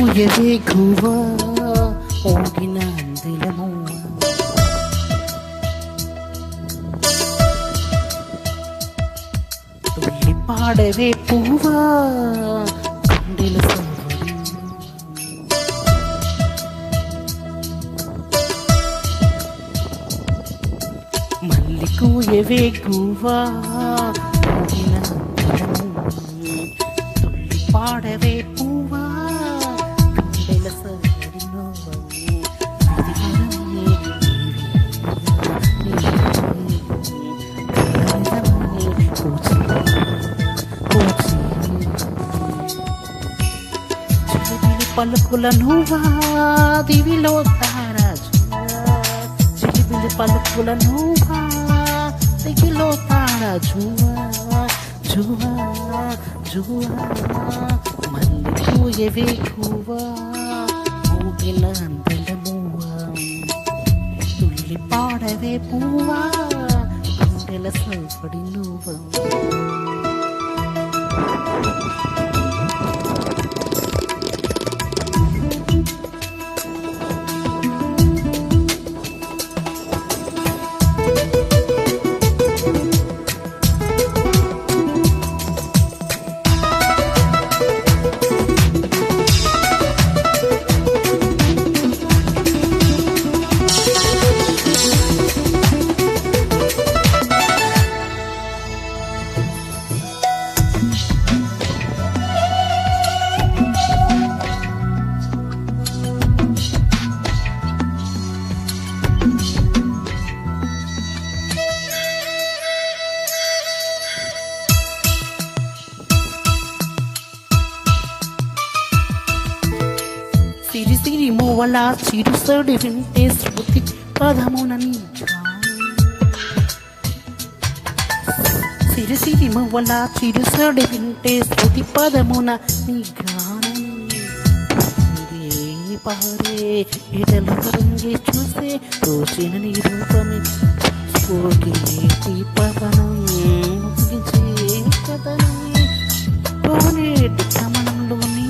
కూయవే గువ్వా ఊగిన అందెలమువ్వ తుల్లి పాడవే పువ్వా గుండెల సవ్వడి మల్లి కూయవే గువ్వా ఊగిన అందెలమువ్వ తుల్లి పాడవే పువ్వా గుండెల సవ్వడి నోవని పలుకుల నువ్వా దివిలో తారాజువా చిలిబిలి పలుకుల నువ్వా దివిలో తారాజువా జువా జువా మల్లి కూయవే గువ్వా ఊగిన అందెలమువ్వ తుల్లి పాడవే పువ్వా గుండెల సవ్వడి నువ్వా సిరి సిరి మూవల చిరుసడి వింటే శృతి పదమునని సిరి సిరి మూవల చిరుసడి వింటే శృతి పదమున నీ గానం పారే ఎడలు తరంగి చూసే తోచిన నీ రూపమే స్ఫూర్తి పవనం ముగించే కథనం కోనేటి గమనంలోని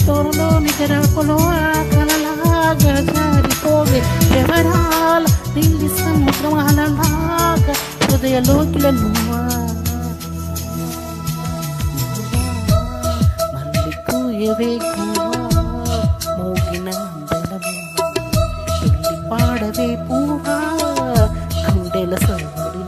తోరలో నిజరకులో కలలాగా జారిపోవే ఎవరాల నీలి సముద్రమాలలాగా హృదయలోకిల నువ్వా మల్లి కూయవే గువ్వా మోగిన అందెలమువ్వ తుల్లి పాడవే పువ్వా గుండెల సవ్వడి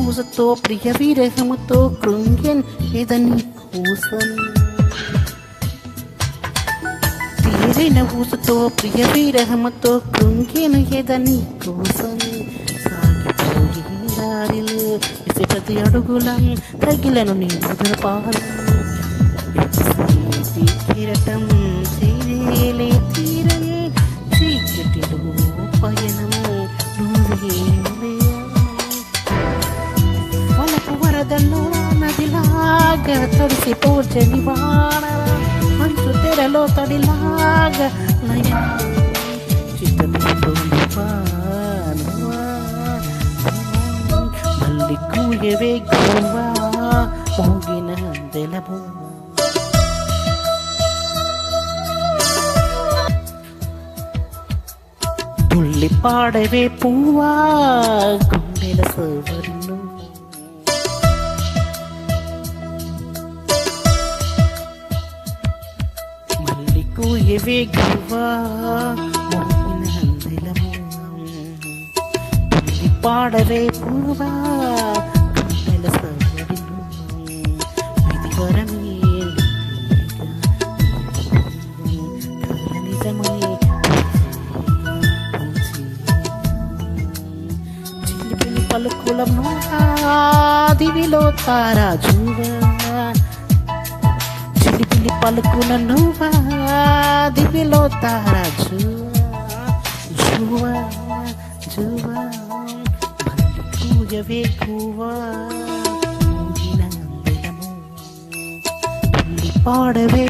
ఊసతో ప్రియ విరహముతో కృంగెన్ ఎదని కోసం తీరైన ఊసతో ప్రియ విరహముతో కృంగెన్ ఎదని కోసం సాగిపోయి దారిలో విసిపతి అడుగులం తగిలను నీ ముదర పాలం కిరటం చేరేలే తీరం చీకటిలో పయనం నువ్వే వరదల్లో నదిలాగా తడిసిపోచని వాన మంచు తెరలో తడిలాగా మల్లి కూయవే గువ్వా మోగిన అందెలమువ్వ తుల్లి పాడవే పువ్వా గుండెల సవ్వడి కూయవే గువ్వా మోగిన అందెలమువ్వ తుల్లి పాడవే పువ్వా గుండెల సవ్వడి ఇది వరమే నిజమే పలుకుల నువ్వా దివిలో తారా జువా చిలిపిలి పలుకుల నువ్వా దివిలో తారా జువా జువా మళ్ళీ కూయవే కూవా ఊగిన అందెలము పాడవే